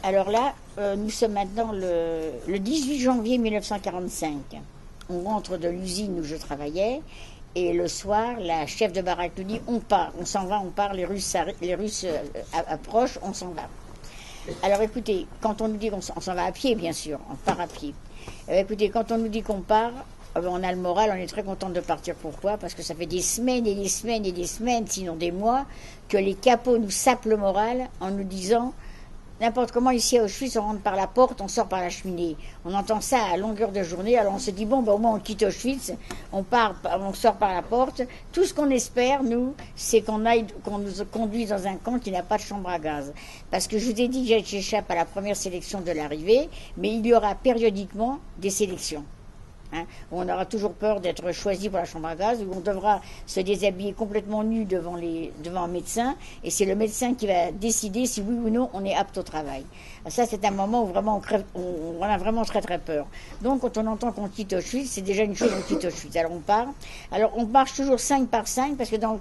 Alors là, nous sommes maintenant le 18 janvier 1945. On rentre de l'usine où je travaillais et le soir, la chef de baraque nous dit on part, on s'en va, on part, les Russes approchent, on s'en va. Alors écoutez, quand on nous dit qu'on s'en va à pied, bien sûr, on part à pied. Écoutez, quand on nous dit qu'on part, on a le moral, on est très content de partir. Pourquoi? Parce que ça fait des semaines et des semaines et des semaines, sinon des mois, que les capots nous sapent le moral en nous disant n'importe comment ici à Auschwitz, on rentre par la porte, on sort par la cheminée. On entend ça à longueur de journée, alors on se dit bon, au moins on quitte Auschwitz, on sort par la porte. Tout ce qu'on espère, nous, c'est qu'on nous conduise dans un camp qui n'a pas de chambre à gaz. Parce que je vous ai dit que j'échappe à la première sélection de l'arrivée, mais il y aura périodiquement des sélections. Où on aura toujours peur d'être choisi pour la chambre à gaz, où on devra se déshabiller complètement nu devant un médecin, et c'est le médecin qui va décider si oui ou non on est apte au travail. Ça, c'est un moment où vraiment on a vraiment très très peur. Donc quand on entend qu'on quitte Auschwitz, c'est déjà une chose, on quitte Auschwitz. Alors on part. Alors on marche toujours 5 par 5, parce que dans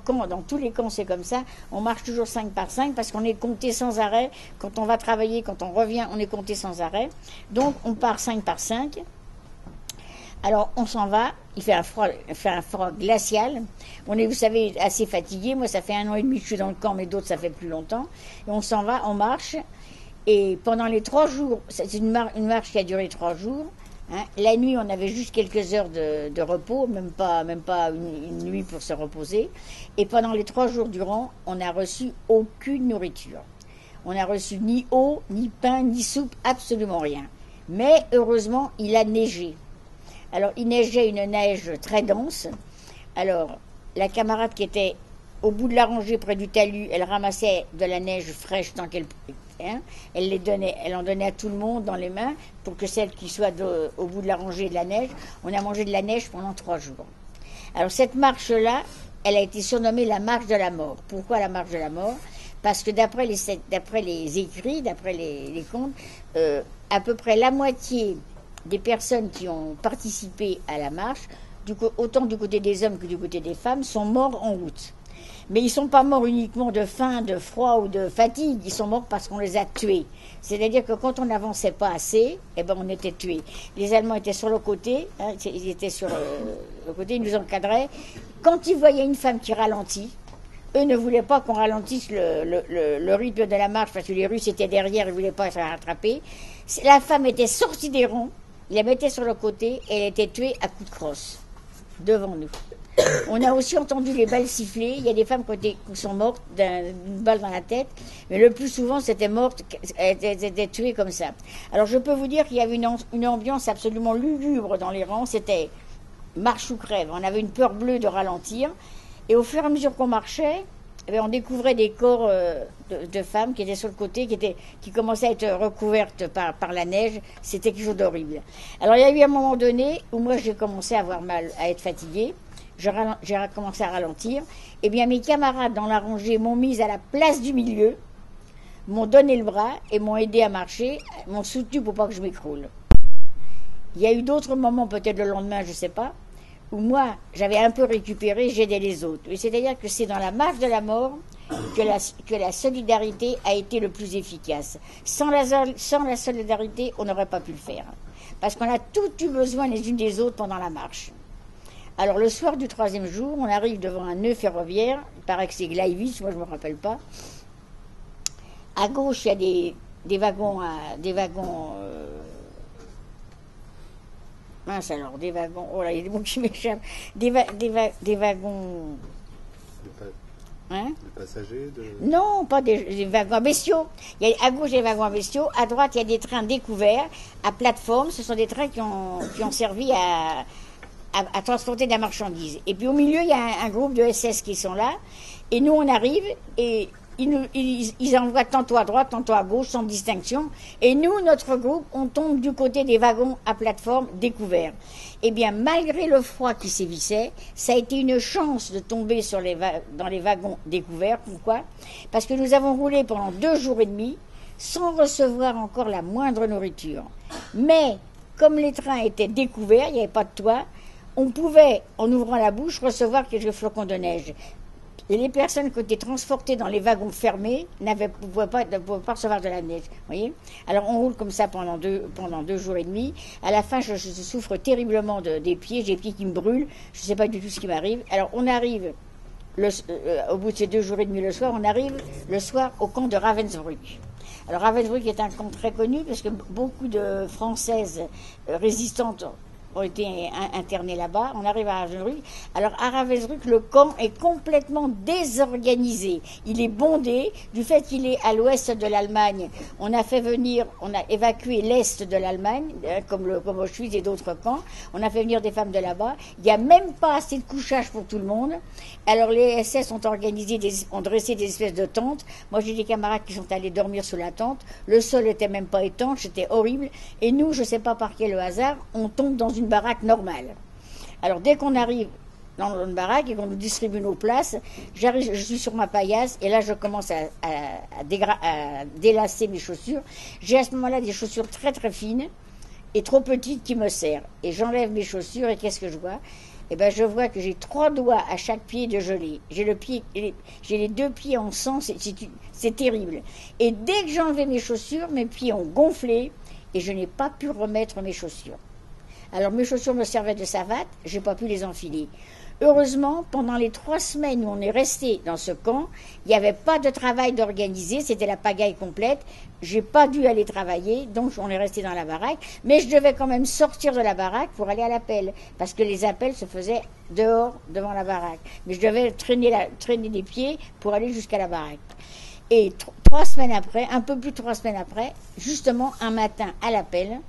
tous les camps c'est comme ça, on marche toujours 5 par 5, parce qu'on est compté sans arrêt. Quand on va travailler, quand on revient, on est compté sans arrêt. Donc on part 5 par 5. Alors on s'en va, il fait un froid glacial. On est, vous savez, assez fatigué. Moi, ça fait 1 an et demi que je suis dans le camp, mais d'autres, ça fait plus longtemps. Et on s'en va, on marche. Et pendant les 3 jours, c'est une marche qui a duré 3 jours. La nuit, on avait juste quelques heures de repos, même pas une nuit pour se reposer. Et pendant les 3 jours durant, on n'a reçu aucune nourriture. On n'a reçu ni eau, ni pain, ni soupe, absolument rien. Mais heureusement, il a neigé. Alors, il neigeait une neige très dense. Alors, la camarade qui était au bout de la rangée près du talus, elle ramassait de la neige fraîche tant qu'elle pouvait. Elle en donnait à tout le monde dans les mains pour que celle qui soit au bout de la rangée de la neige. On a mangé de la neige pendant 3 jours. Alors, cette marche-là, elle a été surnommée la marche de la mort. Pourquoi la marche de la mort? Parce que d'après les écrits, d'après les contes, à peu près la moitié des personnes qui ont participé à la marche, autant du côté des hommes que du côté des femmes, sont morts en route. Mais ils ne sont pas morts uniquement de faim, de froid ou de fatigue, ils sont morts parce qu'on les a tués. C'est-à-dire que quand on n'avançait pas assez, on était tués. Les Allemands étaient sur le côté, ils étaient sur le côté, ils nous encadraient. Quand ils voyaient une femme qui ralentit, eux ne voulaient pas qu'on ralentisse le rythme de la marche, parce que les Russes étaient derrière, ils ne voulaient pas se faire rattraper. La femme était sortie des rangs, il la mettait sur le côté et elle était tuée à coups de crosse, devant nous. On a aussi entendu les balles siffler. Il y a des femmes qui sont mortes d'une balle dans la tête, mais le plus souvent, elles étaient tuées comme ça. Alors je peux vous dire qu'il y avait une ambiance absolument lugubre dans les rangs. C'était marche ou crève. On avait une peur bleue de ralentir. Et au fur et à mesure qu'on marchait, on découvrait des corps de femmes qui étaient sur le côté, qui commençaient à être recouvertes par la neige. C'était quelque chose d'horrible. Alors il y a eu un moment donné où moi j'ai commencé à avoir mal, à être fatiguée. J'ai commencé à ralentir. Eh bien mes camarades dans la rangée m'ont mise à la place du milieu, m'ont donné le bras et m'ont aidé à marcher, m'ont soutenu pour pas que je m'écroule. Il y a eu d'autres moments, peut-être le lendemain, je ne sais pas, où moi, j'avais un peu récupéré, j'aidais les autres. C'est-à-dire que c'est dans la marche de la mort que la solidarité a été le plus efficace. Sans la solidarité, on n'aurait pas pu le faire. Parce qu'on a tous eu besoin les unes des autres pendant la marche. Alors le soir du 3e jour, on arrive devant un nœud ferroviaire, il paraît que c'est Gleiwitz, moi je ne me rappelle pas. À gauche, il y a des wagons mince alors, des wagons, oh là, il y a des mots qui m'échappent, des wagons... Des passagers Non, pas des wagons à bestiaux. À gauche, il y a des wagons à bestiaux, à droite, il y a des trains découverts, à plateforme, ce sont des trains qui ont servi à transporter de la marchandise. Et puis au milieu, il y a un groupe de SS qui sont là, et nous on arrive, et ils envoient tantôt à droite, tantôt à gauche, sans distinction. Et nous, notre groupe, on tombe du côté des wagons à plateforme découverts. Eh bien, malgré le froid qui sévissait, ça a été une chance de tomber dans les wagons découverts. Pourquoi? Parce que nous avons roulé pendant 2 jours et demi sans recevoir encore la moindre nourriture. Mais, comme les trains étaient découverts, il n'y avait pas de toit, on pouvait, en ouvrant la bouche, recevoir quelques flocons de neige. Et les personnes qui étaient transportées dans les wagons fermés ne pouvaient pas recevoir de la neige. Voyez. Alors on roule comme ça pendant deux jours et demi. À la fin, je souffre terriblement des pieds. J'ai les pieds qui me brûlent. Je ne sais pas du tout ce qui m'arrive. Alors on arrive, au bout de ces 2 jours et demi le soir, on arrive le soir au camp de Ravensbrück. Alors Ravensbrück est un camp très connu parce que beaucoup de Françaises résistantes ont été internés là-bas. On arrive à Ravensbrück. Alors à Ravensbrück, le camp est complètement désorganisé. Il est bondé du fait qu'il est à l'ouest de l'Allemagne. On a évacué l'est de l'Allemagne, comme Auschwitz et d'autres camps. On a fait venir des femmes de là-bas. Il n'y a même pas assez de couchage pour tout le monde. Alors les SS ont dressé des espèces de tentes. Moi j'ai des camarades qui sont allés dormir sous la tente. Le sol n'était même pas étanche, c'était horrible. Et nous, je ne sais pas par quel hasard, on tombe dans une baraque normale. Alors dès qu'on arrive dans une baraque et qu'on nous distribue nos places, je suis sur ma paillasse et là je commence à délasser mes chaussures. J'ai à ce moment-là des chaussures très très fines et trop petites qui me serrent. Et j'enlève mes chaussures et qu'est-ce que je vois? Eh ben, je vois que j'ai 3 doigts à chaque pied de gelée. J'ai les 2 pieds en sang, c'est terrible. Et dès que j'ai enlevé mes chaussures, mes pieds ont gonflé et je n'ai pas pu remettre mes chaussures. Alors mes chaussures me servaient de savate, je n'ai pas pu les enfiler. Heureusement, pendant les 3 semaines où on est resté dans ce camp, il n'y avait pas de travail d'organiser, c'était la pagaille complète. J'ai pas dû aller travailler, donc on est resté dans la baraque. Mais je devais quand même sortir de la baraque pour aller à l'appel, parce que les appels se faisaient dehors, devant la baraque. Mais je devais traîner les pieds pour aller jusqu'à la baraque. Et 3 semaines après, un peu plus de 3 semaines après, justement un matin à l'appel,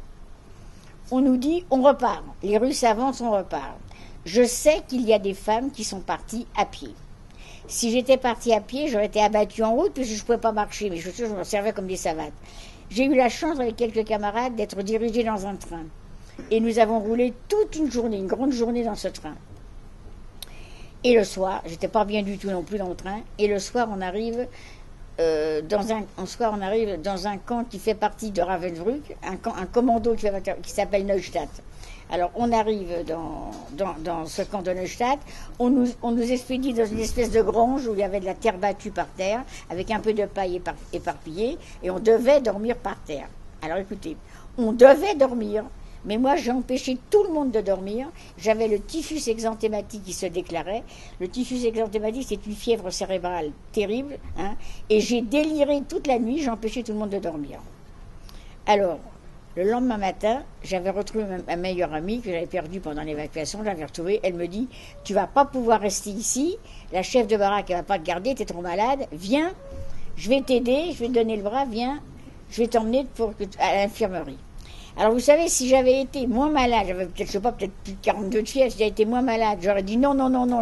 on nous dit on repart. Les Russes avancent, on repart. Je sais qu'il y a des femmes qui sont parties à pied. Si j'étais partie à pied, j'aurais été abattue en route puisque je ne pouvais pas marcher. Mes chaussures, je me servais comme des savates. J'ai eu la chance avec quelques camarades d'être dirigés dans un train. Et nous avons roulé toute une journée, une grande journée dans ce train. Et le soir, j'étais pas bien du tout non plus dans le train. Et le soir, on arrive dans un camp qui fait partie de Ravensbrück, un commando qui s'appelle Neustadt. Alors on arrive dans ce camp de Neustadt, on nous expédie dans une espèce de grange où il y avait de la terre battue par terre, avec un peu de paille éparpillée, et on devait dormir par terre. Alors écoutez, on devait dormir, mais moi j'ai empêché tout le monde de dormir. J'avais le typhus exanthématique qui se déclarait. Le typhus exanthématique, c'est une fièvre cérébrale terrible, hein, et j'ai déliré toute la nuit, j'ai empêché tout le monde de dormir. Alors, le lendemain matin, j'avais retrouvé ma meilleure amie que j'avais perdue pendant l'évacuation. Je l'avais retrouvée. Elle me dit, tu vas pas pouvoir rester ici. La chef de baraque, elle va pas te garder. Tu es trop malade. Viens, je vais t'aider. Je vais te donner le bras. Viens, je vais t'emmener à l'infirmerie. Alors vous savez, si j'avais été moins malade, j'avais peut-être, je sais pas, peut-être plus de 42 de fièvre, si j'avais été moins malade, j'aurais dit non,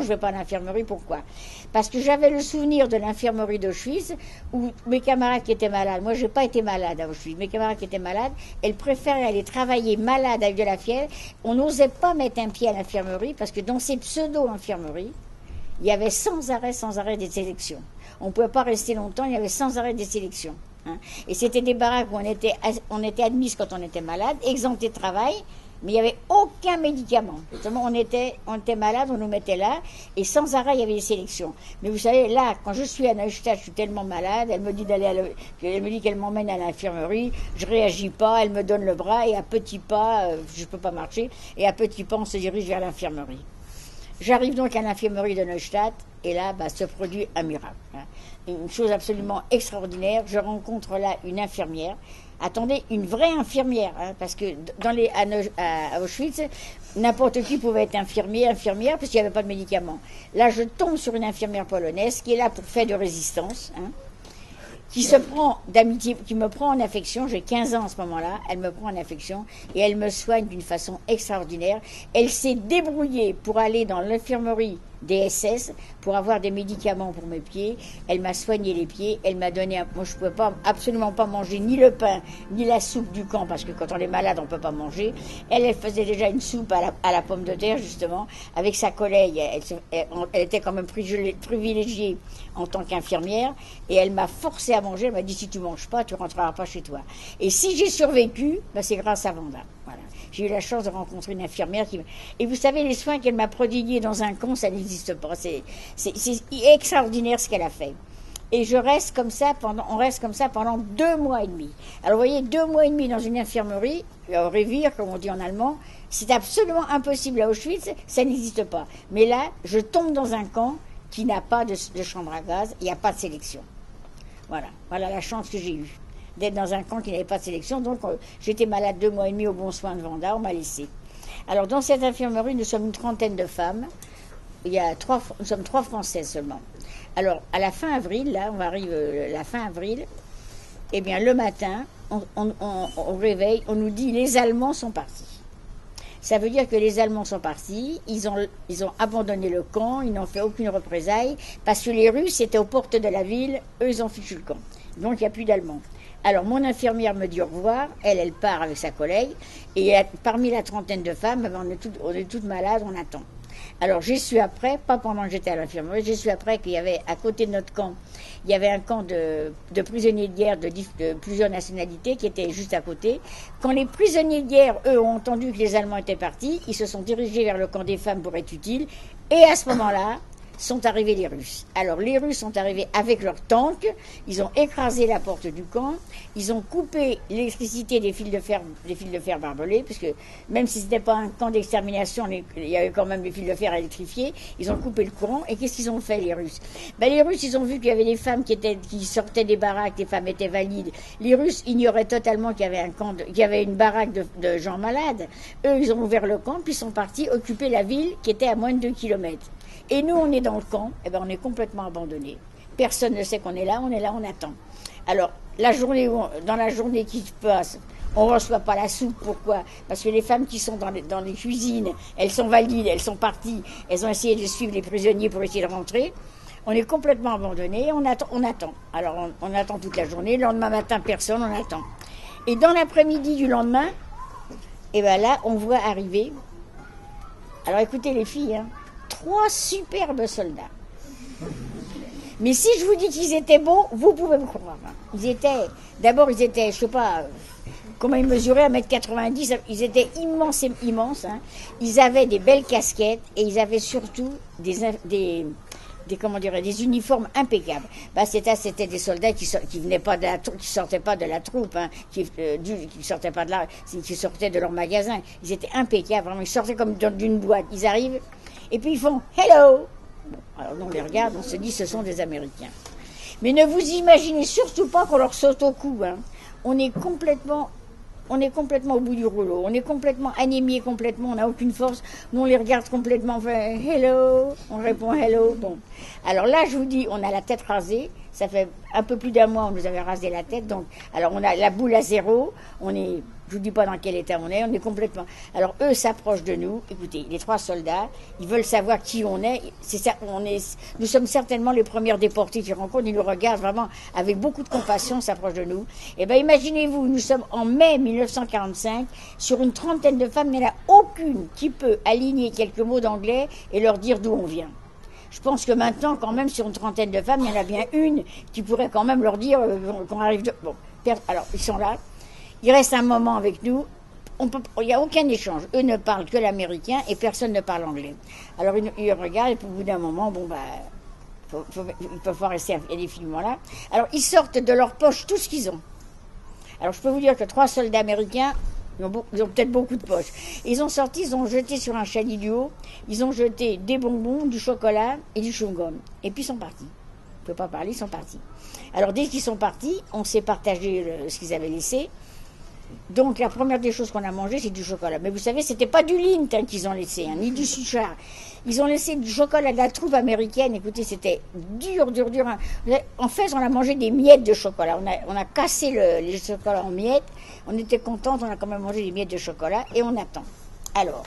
je vais pas à l'infirmerie. Pourquoi? Parce que j'avais le souvenir de l'infirmerie d'Auschwitz où mes camarades qui étaient malades, moi j'ai pas été malade à Auschwitz, mes camarades qui étaient malades, elles préféraient aller travailler malades avec de la fièvre. On n'osait pas mettre un pied à l'infirmerie parce que dans ces pseudo-infirmeries, il y avait sans arrêt des sélections. On ne pouvait pas rester longtemps, il y avait sans arrêt des sélections. Hein. Et c'était des baraques où on était admis quand on était malade, exempté de travail, mais il n'y avait aucun médicament. Seulement on était malade, on nous mettait là, et sans arrêt il y avait des sélections. Mais vous savez, là, quand je suis à Neustadt, je suis tellement malade, elle me dit qu'elle m'emmène à l'infirmerie, je réagis pas, elle me donne le bras, et à petits pas, je peux pas marcher, et à petits pas on se dirige vers l'infirmerie. J'arrive donc à l'infirmerie de Neustadt, et là, se produit un miracle. Hein. Une chose absolument extraordinaire. Je rencontre là une infirmière. Attendez, une vraie infirmière, hein, parce que à Auschwitz, n'importe qui pouvait être infirmière, parce qu'il n'y avait pas de médicaments. Là, je tombe sur une infirmière polonaise qui est là pour fait de résistance, hein, qui me prend en affection. J'ai 15 ans à ce moment-là, elle me prend en affection et elle me soigne d'une façon extraordinaire. Elle s'est débrouillée pour aller dans l'infirmerie des SS pour avoir des médicaments pour mes pieds. Elle m'a soigné les pieds, elle m'a donné moi je pouvais absolument pas manger ni le pain ni la soupe du camp parce que quand on est malade on peut pas manger. Elle faisait déjà une soupe à la pomme de terre justement avec sa collègue. Elle était quand même privilégiée en tant qu'infirmière et elle m'a forcé à manger. Elle m'a dit si tu manges pas tu rentreras pas chez toi. Et si j'ai survécu, c'est grâce à Vanda. Voilà. j'ai eu la chance de rencontrer une infirmière qui... Et vous savez, les soins qu'elle m'a prodigués dans un camp, ça n'existe pas. C'est extraordinaire ce qu'elle a fait. Et on reste comme ça pendant 2 mois et demi. Alors vous voyez, 2 mois et demi dans une infirmerie, au Revier, comme on dit en allemand, c'est absolument impossible à Auschwitz, ça n'existe pas. Mais là, je tombe dans un camp qui n'a pas de chambre à gaz, il n'y a pas de sélection. Voilà la chance que j'ai eue, d'être dans un camp qui n'avait pas de sélection. Donc j'étais malade 2 mois et demi au Bon Soin de Vanda, on m'a laissé. Alors dans cette infirmerie, nous sommes une trentaine de femmes, nous sommes 3 Françaises seulement. Alors, à la fin avril, là, on arrive la fin avril, eh bien, le matin, on réveille, on nous dit les Allemands sont partis. Ça veut dire que les Allemands sont partis, ils ont abandonné le camp, ils n'ont fait aucune représaille, parce que les Russes étaient aux portes de la ville, eux, ils ont fichu le camp. Donc, il n'y a plus d'Allemands. Alors, mon infirmière me dit au revoir, elle part avec sa collègue, et parmi la trentaine de femmes, on est toutes malades, on attend. Alors, j'ai su après, pas pendant que j'étais à l'infirmerie, j'ai su après qu'il y avait, à côté de notre camp, il y avait un camp de prisonniers de guerre de plusieurs nationalités qui était juste à côté. Quand les prisonniers de guerre, eux, ont entendu que les Allemands étaient partis, ils se sont dirigés vers le camp des femmes pour être utiles. Et à ce moment-là, sont arrivés les Russes. Alors les Russes sont arrivés avec leurs tanks, ils ont écrasé la porte du camp, ils ont coupé l'électricité des fils de fer barbelés, puisque même si ce n'était pas un camp d'extermination, il y avait quand même des fils de fer électrifiés, ils ont coupé le courant, et qu'est-ce qu'ils ont fait les Russes? Les Russes, ils ont vu qu'il y avait des femmes qui sortaient des baraques, les femmes étaient valides. Les Russes ignoraient totalement qu'il y avait une baraque de gens malades. Eux, ils ont ouvert le camp, puis sont partis occuper la ville qui était à moins de 2 kilomètres. Et nous, on est dans le camp, on est complètement abandonnés. Personne ne sait qu'on est là, on attend. Alors, dans la journée qui se passe, on ne reçoit pas la soupe. Pourquoi? Parce que les femmes qui sont dans les cuisines, elles sont valides, elles sont parties, elles ont essayé de suivre les prisonniers pour essayer de rentrer. On est complètement abandonnés, on attend. Alors, on attend toute la journée. Le lendemain matin, personne, on attend. Et dans l'après-midi du lendemain, là, on voit arriver. Alors, écoutez les filles, 3 superbes soldats. Mais si je vous dis qu'ils étaient beaux, vous pouvez me croire. D'abord, ils étaient, je sais pas, comment ils mesuraient, 1m90, ils étaient immenses. Ils avaient des belles casquettes et ils avaient surtout des uniformes impeccables. C'était des soldats qui venaient pas qui sortaient pas de la troupe, qui sortaient pas qui sortaient de leur magasin. Ils étaient impeccables, vraiment, ils sortaient comme d'une boîte. Ils arrivent, et puis ils font « Hello !» Alors on les regarde, on se dit ce sont des Américains. Mais ne vous imaginez surtout pas qu'on leur saute au cou. On est complètement au bout du rouleau, on est complètement anémiés, on n'a aucune force. Nous on les regarde complètement, on fait « Hello !» On répond « Hello !» Bon. Alors là je vous dis, on a la tête rasée. Ça fait un peu plus d'1 mois on nous avait rasé la tête. Donc, alors on a la boule à zéro. Je vous dis pas dans quel état on est complètement. Alors eux s'approchent de nous. Écoutez, les 3 soldats, ils veulent savoir qui on est. Nous sommes certainement les premières déportées qu'ils rencontrent. Ils nous regardent vraiment avec beaucoup de compassion, s'approchent de nous. Imaginez-vous, nous sommes en mai 1945 sur une trentaine de femmes, mais il n'y en a aucune qui peut aligner quelques mots d'anglais et leur dire d'où on vient. Je pense que maintenant, quand même, sur une trentaine de femmes, il y en a bien une qui pourrait quand même leur dire qu'on arrive de... Bon, alors, ils sont là. Ils restent un moment avec nous. Il n'y a aucun échange. Eux ne parlent que l'américain et personne ne parle anglais. Alors, ils regardent et puis, au bout d'un moment, ils peuvent pas rester indéfiniment là. Alors, ils sortent de leur poche tout ce qu'ils ont. Alors, je peux vous dire que 3 soldats américains, ils ont peut-être beaucoup de poches. Ils ont sorti, ils ont jeté sur un chalit du haut, ils ont jeté des bonbons, du chocolat et du chewing-gum. Et puis ils sont partis. On ne peut pas parler, ils sont partis. Alors dès qu'ils sont partis, on s'est partagé ce qu'ils avaient laissé. Donc la première des choses qu'on a mangé, c'est du chocolat. Mais vous savez, c'était pas du Lindt qu'ils ont laissé, ni du Suchard. Ils ont laissé du chocolat de la troupe américaine. Écoutez, c'était dur. En fait, on a mangé des miettes de chocolat. On a cassé les chocolats en miettes. On était contents, on a quand même mangé des miettes de chocolat et on attend. Alors,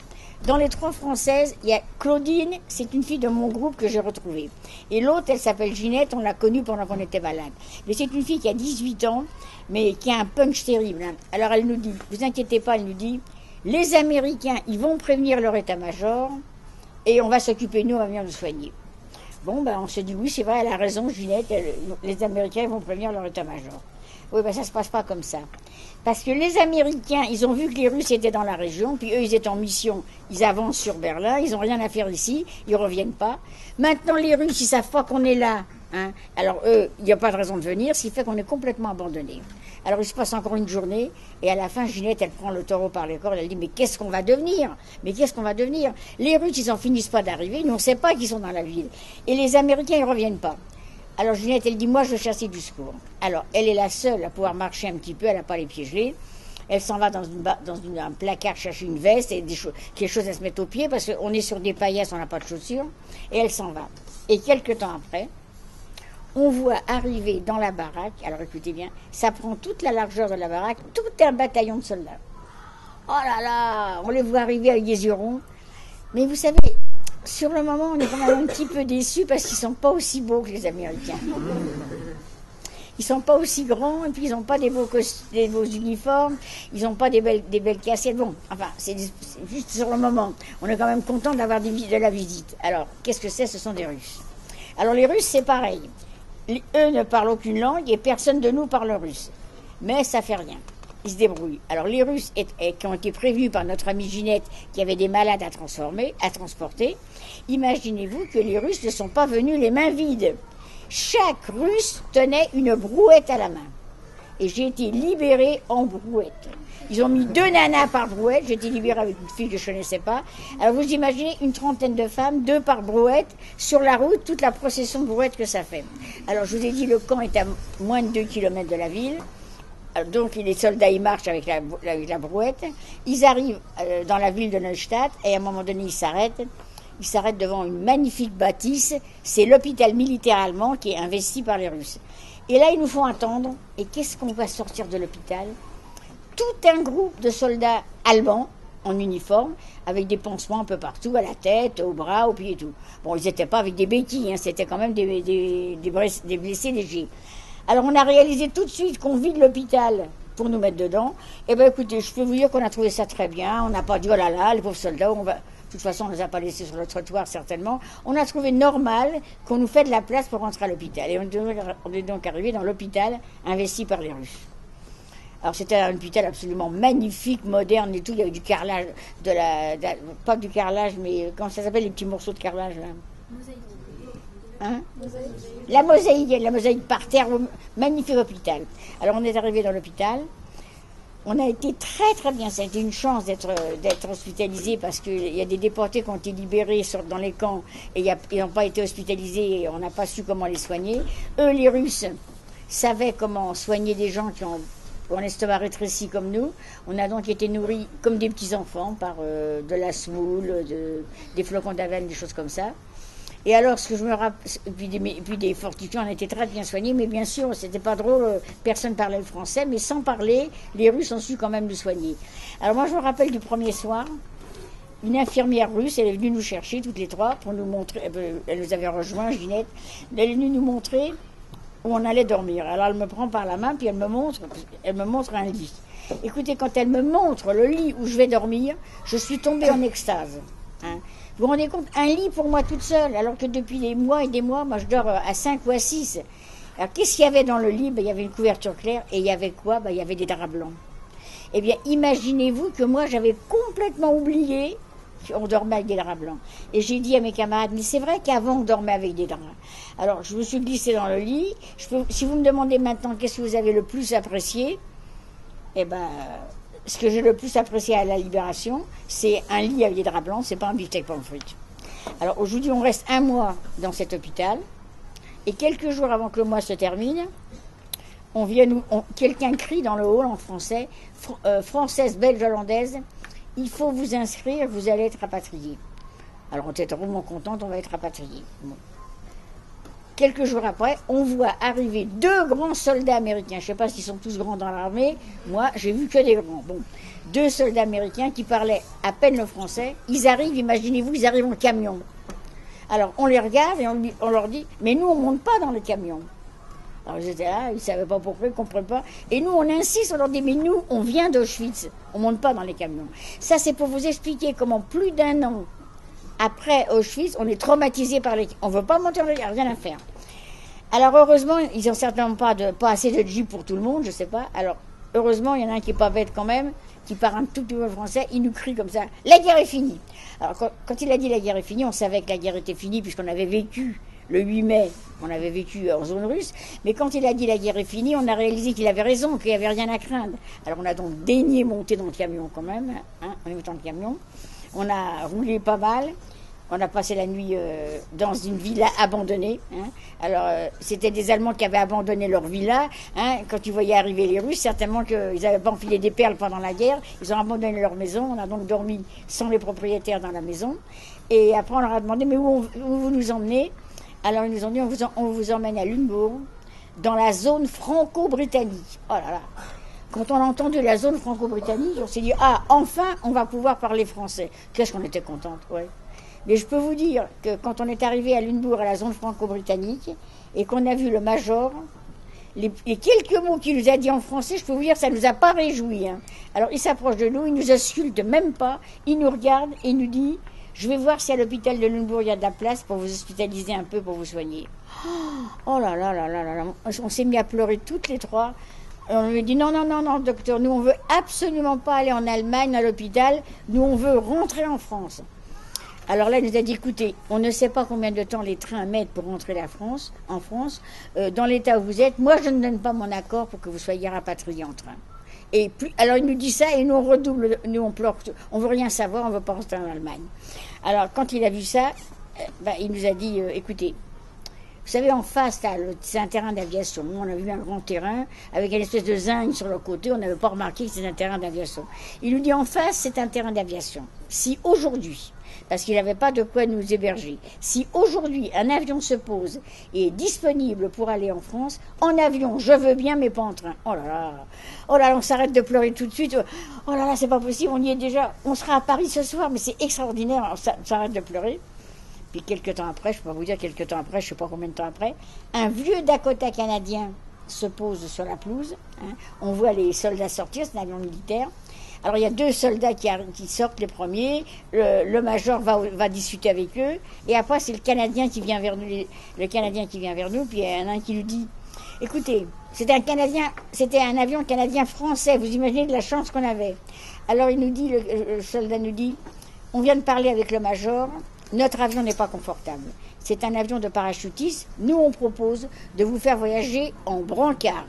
dans les 3 Françaises, il y a Claudine, c'est une fille de mon groupe que j'ai retrouvée. Et l'autre, elle s'appelle Ginette, on l'a connue pendant qu'on était malade. Mais c'est une fille qui a 18 ans, mais qui a un punch terrible. Alors elle nous dit, vous inquiétez pas, elle nous dit, les Américains, ils vont prévenir leur état-major et on va s'occuper, nous, on va venir nous soigner. Bon, on se dit, oui, c'est vrai, elle a raison, Ginette, les Américains, ils vont prévenir leur état-major. Oui, ben ça se passe pas comme ça. Parce que les Américains, ils ont vu que les Russes étaient dans la région, puis eux, ils étaient en mission, ils avancent sur Berlin, ils n'ont rien à faire ici, ils reviennent pas. Maintenant, les Russes, ils savent pas qu'on est là. Hein. Alors eux, il n'y a pas de raison de venir, ce qui fait qu'on est complètement abandonnés. Alors il se passe encore une journée, et à la fin, Ginette, elle prend le taureau par les cornes, elle dit, mais qu'est-ce qu'on va devenir? Mais qu'est-ce qu'on va devenir? Les Russes, ils en finissent pas d'arriver, nous on ne sait pas qu'ils sont dans la ville. Et les Américains, ils reviennent pas. Alors Ginette, elle dit, moi je veux chasser du secours. Alors elle est la seule à pouvoir marcher un petit peu, elle n'a pas les pieds gelés. Elle s'en va dans un placard chercher une veste et quelque chose à se mettre aux pieds parce qu'on est sur des paillasses, on n'a pas de chaussures. Et elle s'en va. Et quelques temps après, on voit arriver dans la baraque, alors écoutez bien, ça prend toute la largeur de la baraque, tout un bataillon de soldats. Oh là là, on les voit arriver avec des yeux ronds. Mais vous savez, sur le moment, on est quand même un petit peu déçus parce qu'ils ne sont pas aussi beaux que les Américains. Ils ne sont pas aussi grands, et puis ils n'ont pas des beaux uniformes, ils n'ont pas des belles casquettes. Bon, enfin, c'est juste sur le moment. On est quand même content d'avoir de la visite. Alors, qu'est-ce que c'est? Ce sont des Russes. Alors, les Russes, c'est pareil. Eux ne parlent aucune langue et personne de nous parle russe. Mais ça fait rien. Ils se débrouillent. Alors, les Russes qui ont été prévenus par notre amie Ginette qui avait des malades à transporter, imaginez-vous que les Russes ne sont pas venus les mains vides. Chaque Russe tenait une brouette à la main. Et j'ai été libérée en brouette. Ils ont mis 2 nanas par brouette. J'ai été libérée avec une fille que je ne connaissais pas. Alors vous imaginez une trentaine de femmes, 2 par brouette, sur la route, toute la procession de brouette que ça fait. Alors je vous ai dit, le camp est à moins de 2 km de la ville. Alors, donc les soldats, ils marchent avec la brouette. Ils arrivent dans la ville de Neustadt et à un moment donné, ils s'arrêtent. Ils s'arrêtent devant une magnifique bâtisse. C'est l'hôpital militaire allemand qui est investi par les Russes. Et là, ils nous font attendre. Et qu'est-ce qu'on va sortir de l'hôpital? Tout un groupe de soldats allemands en uniforme, avec des pansements un peu partout, à la tête, aux bras, aux pieds et tout. Bon, ils n'étaient pas avec des béquilles, hein, c'était quand même des blessés légers. Alors, on a réalisé tout de suite qu'on vide l'hôpital pour nous mettre dedans. Eh bien, écoutez, je peux vous dire qu'on a trouvé ça très bien. On n'a pas dit, oh là là, les pauvres soldats, on va... De toute façon, on ne les a pas laissés sur le trottoir, certainement. On a trouvé normal qu'on nous fait de la place pour rentrer à l'hôpital. Et on est donc arrivé dans l'hôpital investi par les Russes. Alors, c'était un hôpital absolument magnifique, moderne et tout. Il y avait du carrelage, pas du carrelage, mais comment ça s'appelle, les petits morceaux de carrelage, là? Mosaïque. Hein? Mosaïque. La mosaïque par terre, magnifique hôpital. Alors, on est arrivé dans l'hôpital. On a été très très bien, ça a été une chance d'être hospitalisés parce qu'il y a des déportés qui ont été libérés dans les camps et ils n'ont pas été hospitalisés et on n'a pas su comment les soigner. Eux, les Russes, savaient comment soigner des gens qui ont l'estomac rétréci comme nous. On a donc été nourris comme des petits-enfants par de la semoule, des flocons d'avoine, des choses comme ça. Et alors, ce que je me rappelle, puis des fortifiants, on a été très bien soignés, mais bien sûr, c'était pas drôle, personne parlait le français, mais sans parler, les Russes ont su quand même nous soigner. Alors moi, je me rappelle du premier soir, une infirmière russe, elle est venue nous chercher, toutes les trois, pour nous montrer, elle nous avait rejoint, Ginette, elle est venue nous montrer où on allait dormir. Alors elle me prend par la main, puis elle me montre un lit. Écoutez, quand elle me montre le lit où je vais dormir, je suis tombée en extase. Hein. Vous vous rendez compte, un lit pour moi toute seule, alors que depuis des mois et des mois, moi je dors à 5 ou à 6. Alors qu'est-ce qu'il y avait dans le lit? Il y avait une couverture claire, et il y avait quoi? Il y avait des draps blancs. Eh bien, imaginez-vous que moi j'avais complètement oublié qu'on dormait avec des draps blancs. Et j'ai dit à mes camarades, mais c'est vrai qu'avant on dormait avec des draps. Alors je me suis glissée dans le lit. Si vous me demandez maintenant qu'est-ce que vous avez le plus apprécié, eh bien... Ce que j'ai le plus apprécié à la Libération, c'est un lit avec des draps blancs, c'est pas un beefsteak pommes frites. Alors aujourd'hui, on reste 1 mois dans cet hôpital, et quelques jours avant que le mois se termine, quelqu'un crie dans le hall en français, française, belge, hollandaise, il faut vous inscrire, vous allez être rapatrié. Alors on était vraiment contente, on va être rapatrié. Bon. Quelques jours après, on voit arriver 2 grands soldats américains. Je ne sais pas s'ils sont tous grands dans l'armée. Moi, j'ai vu que des grands. Bon, 2 soldats américains qui parlaient à peine le français. Ils arrivent, imaginez-vous, ils arrivent en camion. Alors, on les regarde et on leur dit, mais nous, on ne monte pas dans le camion. Alors, ils étaient là, ils ne savaient pas pourquoi, ils ne comprenaient pas. Et nous, on insiste, on leur dit, mais nous, on vient d'Auschwitz. On ne monte pas dans les camions. Ça, c'est pour vous expliquer comment plus d'1 an après Auschwitz, on est traumatisé par les... On ne veut pas monter, on n'a rien à faire. Alors heureusement, ils n'ont certainement pas assez de Jeep pour tout le monde, je sais pas. Alors heureusement, il y en a un qui est pas bête quand même, qui parle un tout petit peu français, il nous crie comme ça, la guerre est finie. Alors quand il a dit la guerre est finie, on savait que la guerre était finie puisqu'on avait vécu le 8 mai, on avait vécu en zone russe, mais quand il a dit la guerre est finie, on a réalisé qu'il avait raison, qu'il n'y avait rien à craindre. Alors on a donc daigné monter dans le camion quand même, hein, en même temps le camion. On a roulé pas mal. On a passé la nuit dans une villa abandonnée. Hein. Alors, c'était des Allemands qui avaient abandonné leur villa. Hein. Quand ils voyaient arriver les Russes, certainement qu'ils n'avaient pas enfilé des perles pendant la guerre. Ils ont abandonné leur maison. On a donc dormi sans les propriétaires dans la maison. Et après, on leur a demandé, mais où vous nous emmenez? Alors, ils nous ont dit, on vous emmène à Lunebourg, dans la zone franco-britannique. Oh là là. Quand on a entendu la zone franco-britannique, on s'est dit, ah, enfin, on va pouvoir parler français. Qu'est-ce qu'on était contente, ouais. Mais je peux vous dire que quand on est arrivé à Lunebourg, à la zone franco-britannique, et qu'on a vu le major, les quelques mots qu'il nous a dit en français, je peux vous dire, ça ne nous a pas réjouis. Hein. Alors il s'approche de nous, il nous insulte même pas, il nous regarde et il nous dit, je vais voir si à l'hôpital de Lunebourg il y a de la place pour vous hospitaliser un peu, pour vous soigner. Oh là là là là là là, on s'est mis à pleurer toutes les trois. On lui dit non, non, non, non, docteur, nous on veut absolument pas aller en Allemagne à l'hôpital, nous on veut rentrer en France. Alors là, il nous a dit, écoutez, on ne sait pas combien de temps les trains mettent pour rentrer en France. Dans l'état où vous êtes, moi, je ne donne pas mon accord pour que vous soyez rapatriés en train. Et puis, alors il nous dit ça et nous on redouble, nous on pleure, on veut rien savoir, on veut pas rentrer en Allemagne. Alors quand il a vu ça, il nous a dit, écoutez, vous savez, en face, c'est un terrain d'aviation. On a vu un grand terrain avec une espèce de zinc sur le côté. On n'avait pas remarqué que c'était un terrain d'aviation. Il nous dit, en face, c'est un terrain d'aviation. Si aujourd'hui, parce qu'il n'avait pas de quoi nous héberger, si aujourd'hui un avion se pose et est disponible pour aller en France, en avion, je veux bien, mais pas en train. Oh là là, on s'arrête de pleurer tout de suite. Oh là là, c'est pas possible, on y est déjà. On sera à Paris ce soir, mais c'est extraordinaire. On s'arrête de pleurer. Puis quelques temps après, je peux pas vous dire quelques temps après, je sais pas combien de temps après, un vieux Dakota canadien se pose sur la pelouse. Hein. On voit les soldats sortir, c'est un avion militaire. Alors il y a deux soldats qui sortent les premiers, le major va discuter avec eux, et après c'est le Canadien qui vient vers nous, puis il y en a un qui lui dit, écoutez, c'était un avion canadien français, vous imaginez de la chance qu'on avait. Alors il nous dit, le soldat nous dit, on vient de parler avec le major, notre avion n'est pas confortable. C'est un avion de parachutistes. Nous, on propose de vous faire voyager en brancard.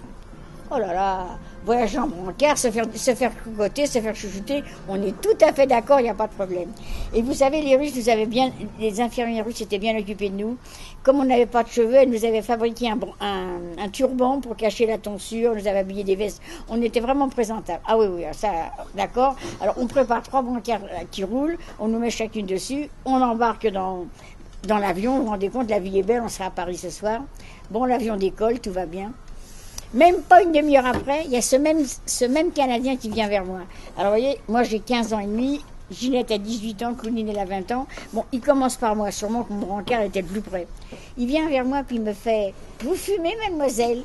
Oh là là, voyager en brancard, se faire cocoter, se faire chouchouter, on est tout à fait d'accord, il n'y a pas de problème. Et vous savez, les Russes les infirmières russes étaient bien occupées de nous. Comme on n'avait pas de cheveux, elles nous avaient fabriqué un turban pour cacher la tonsure, nous avaient habillé des vestes. On était vraiment présentables. Ah oui, oui, ça, d'accord. Alors on prépare 3 brancards qui roulent, on nous met chacune dessus, on embarque dans l'avion, vous vous rendez compte, la vie est belle, on sera à Paris ce soir. Bon, l'avion décolle, tout va bien. Même pas une demi-heure après, il y a ce même Canadien qui vient vers moi. Alors vous voyez, moi j'ai 15 ans et demi, Ginette a 18 ans, Cloonine elle a 20 ans. Bon, il commence par moi, sûrement que mon brancard était le plus près. Il vient vers moi puis il me fait « Vous fumez, mademoiselle ?»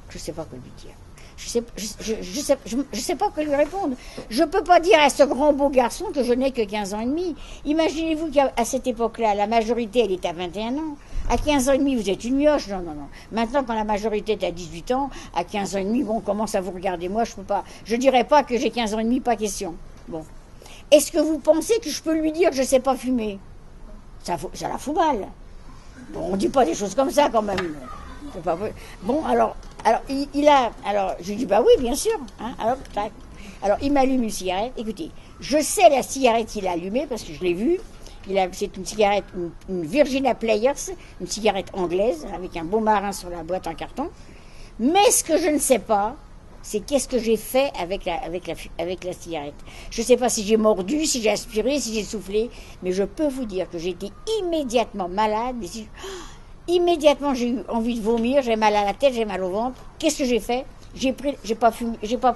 Je sais pas quoi lui dire. Je sais pas quoi lui répondre. Je peux pas dire à ce grand beau garçon que je n'ai que 15 ans et demi. Imaginez-vous qu'à cette époque-là, la majorité, elle est à 21 ans. À 15 ans et demi, vous êtes une mioche. Non, non, non. Maintenant, quand la majorité est à 18 ans, à 15 ans et demi, bon, on commence à vous regarder. Moi, je peux pas. Je dirais pas que j'ai 15 ans et demi, pas question. Bon. Est-ce que vous pensez que je peux lui dire que je sais pas fumer? Ça la fout mal. Bon, on dit pas des choses comme ça, quand même. Pas... Bon, alors, je lui dis, bah oui, bien sûr. Hein, alors, tac. Alors, il m'allume une cigarette. Écoutez, je sais la cigarette qu'il a allumée parce que je l'ai vue. C'est une cigarette, une Virginia Players, une cigarette anglaise, avec un beau marin sur la boîte en carton. Mais ce que je ne sais pas, c'est qu'est-ce que j'ai fait avec la cigarette. Je ne sais pas si j'ai mordu, si j'ai aspiré, si j'ai soufflé, mais je peux vous dire que j'ai été immédiatement malade. Immédiatement, j'ai eu envie de vomir, j'ai mal à la tête, j'ai mal au ventre. Qu'est-ce que j'ai fait? J'ai pas pris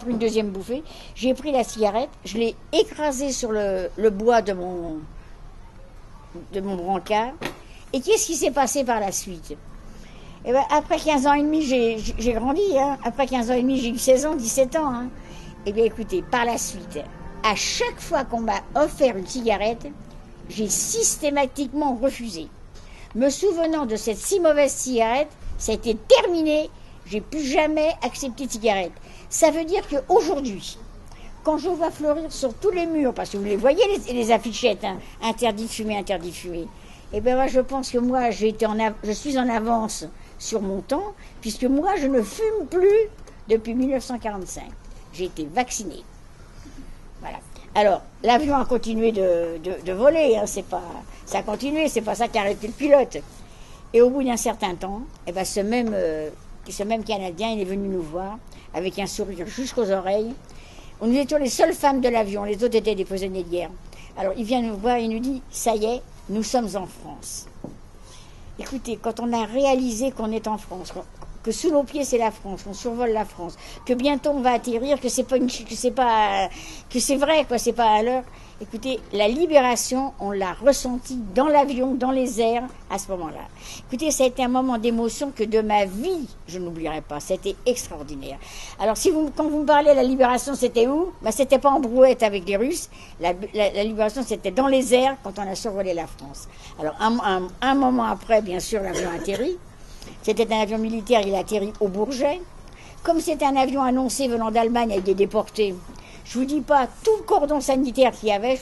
une deuxième bouffée. J'ai pris la cigarette, je l'ai écrasée sur le bois de mon brancard. Et qu'est-ce qui s'est passé par la suite? Eh ben, après 15 ans et demi, j'ai grandi. Hein. Après 15 ans et demi, j'ai eu 16 ans, 17 ans. Hein. Eh bien, écoutez, par la suite, à chaque fois qu'on m'a offert une cigarette, j'ai systématiquement refusé. me souvenant de cette si mauvaise cigarette, ça a été terminé, j'ai plus jamais accepté de cigarette. Ça veut dire qu'aujourd'hui, quand je vois fleurir sur tous les murs, parce que vous les voyez les affichettes, hein, interdit de fumer, interdit de fumer, et bien moi je pense que moi je suis en avance sur mon temps, puisque moi je ne fume plus depuis 1945. J'ai été vaccinée. Voilà. Alors, l'avion a continué de voler, hein, ça a continué, c'est pas ça qui a arrêté le pilote. Et au bout d'un certain temps, eh ben, ce même Canadien, il est venu nous voir, avec un sourire jusqu'aux oreilles. Nous étions les seules femmes de l'avion, les autres étaient des prisonniers de guerre. Alors, il vient nous voir et il nous dit, ça y est, nous sommes en France. Écoutez, quand on a réalisé qu'on est en France, que sous nos pieds c'est la France, qu'on survole la France, que bientôt on va atterrir, que c'est vrai, quoi, c'est pas à l'heure. Écoutez, la libération, on l'a ressentie dans l'avion, dans les airs, à ce moment-là. Écoutez, ça a été un moment d'émotion que de ma vie, je n'oublierai pas. C'était extraordinaire. Alors, quand vous me parlez de la libération, c'était où? Ben, c'était pas en brouette avec les Russes. La libération, c'était dans les airs, quand on a survolé la France. Alors, un moment après, bien sûr, l'avion a atterri. C'était un avion militaire, il a atterri au Bourget. Comme c'était un avion annoncé venant d'Allemagne avec des déportés, je vous dis pas tout le cordon sanitaire qu'il y avait,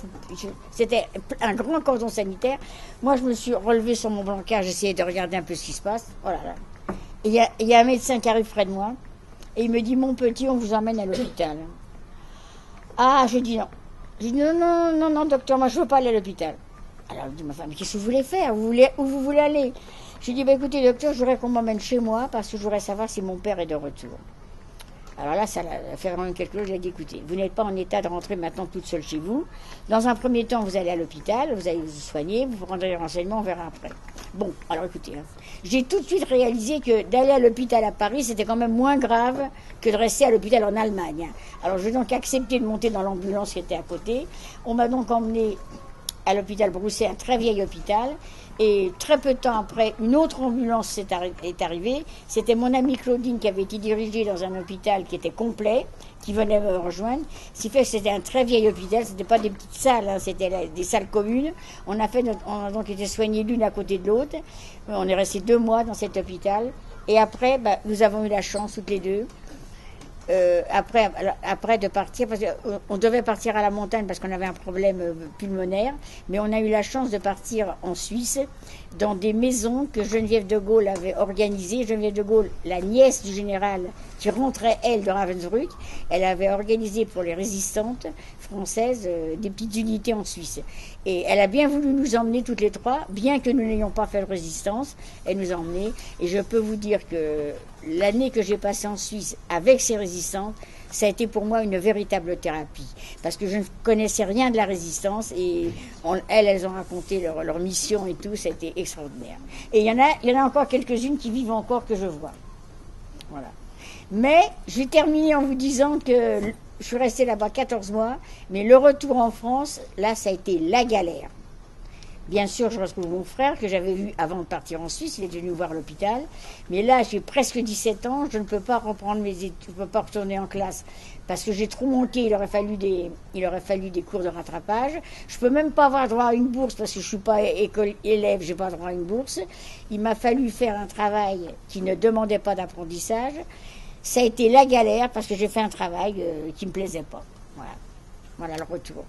c'était un grand cordon sanitaire. Moi, je me suis relevée sur mon brancard, j'essayais de regarder un peu ce qui se passe. Oh là là. Et il y a un médecin qui arrive près de moi, et il me dit, mon petit, on vous emmène à l'hôpital. Ah, j'ai dit non. J'ai dit non, docteur, moi je veux pas aller à l'hôpital. Alors, il me dit, ma femme, mais qu'est-ce que vous voulez faire? Où vous voulez aller? J'ai dit, écoutez, docteur, je voudrais qu'on m'emmène chez moi, parce que je voudrais savoir si mon père est de retour. Alors là, ça a fait vraiment quelque chose. J'ai dit, écoutez, vous n'êtes pas en état de rentrer maintenant toute seule chez vous. Dans un premier temps, vous allez à l'hôpital, vous allez vous soigner, vous prendrez les renseignements, on verra après. Bon, alors écoutez, hein, j'ai tout de suite réalisé que d'aller à l'hôpital à Paris, c'était quand même moins grave que de rester à l'hôpital en Allemagne. Alors j'ai donc accepté de monter dans l'ambulance qui était à côté. On m'a donc emmené à l'hôpital Broussais, un très vieil hôpital. Et très peu de temps après, une autre ambulance est arrivée. C'était mon amie Claudine qui avait été dirigée dans un hôpital qui était complet, qui venait me rejoindre. Ce qui fait que c'était un très vieil hôpital, c'était pas des petites salles, hein, c'était des salles communes. On a donc été soignés l'une à côté de l'autre. On est resté 2 mois dans cet hôpital. Et après, nous avons eu la chance toutes les deux. Après de partir, parce qu'on devait partir à la montagne parce qu'on avait un problème pulmonaire, mais on a eu la chance de partir en Suisse dans des maisons que Geneviève de Gaulle avait organisées. Geneviève de Gaulle, la nièce du général qui rentrait, elle, de Ravensbrück, elle avait organisé pour les résistantes françaises des petites unités en Suisse. Et elle a bien voulu nous emmener toutes les trois, bien que nous n'ayons pas fait de résistance, elle nous a emmenés. Et je peux vous dire que l'année que j'ai passée en Suisse avec ces résistantes, ça a été pour moi une véritable thérapie. Parce que je ne connaissais rien de la résistance et elles ont raconté leur mission et tout, ça a été extraordinaire. Et il y en a encore quelques-unes qui vivent encore que je vois. Voilà. Mais je vais terminer en vous disant que je suis restée là-bas 14 mois, mais le retour en France, là, ça a été la galère. Bien sûr, je retrouve mon frère que j'avais vu avant de partir en Suisse, il est venu voir à l'hôpital. Mais là, j'ai presque 17 ans, je ne peux pas reprendre mes études, je ne peux pas retourner en classe parce que j'ai trop manqué, il aurait fallu des cours de rattrapage. Je ne peux même pas avoir droit à une bourse parce que je ne suis pas élève, je n'ai pas droit à une bourse. Il m'a fallu faire un travail qui ne demandait pas d'apprentissage. Ça a été la galère parce que j'ai fait un travail qui ne me plaisait pas. Voilà le retour.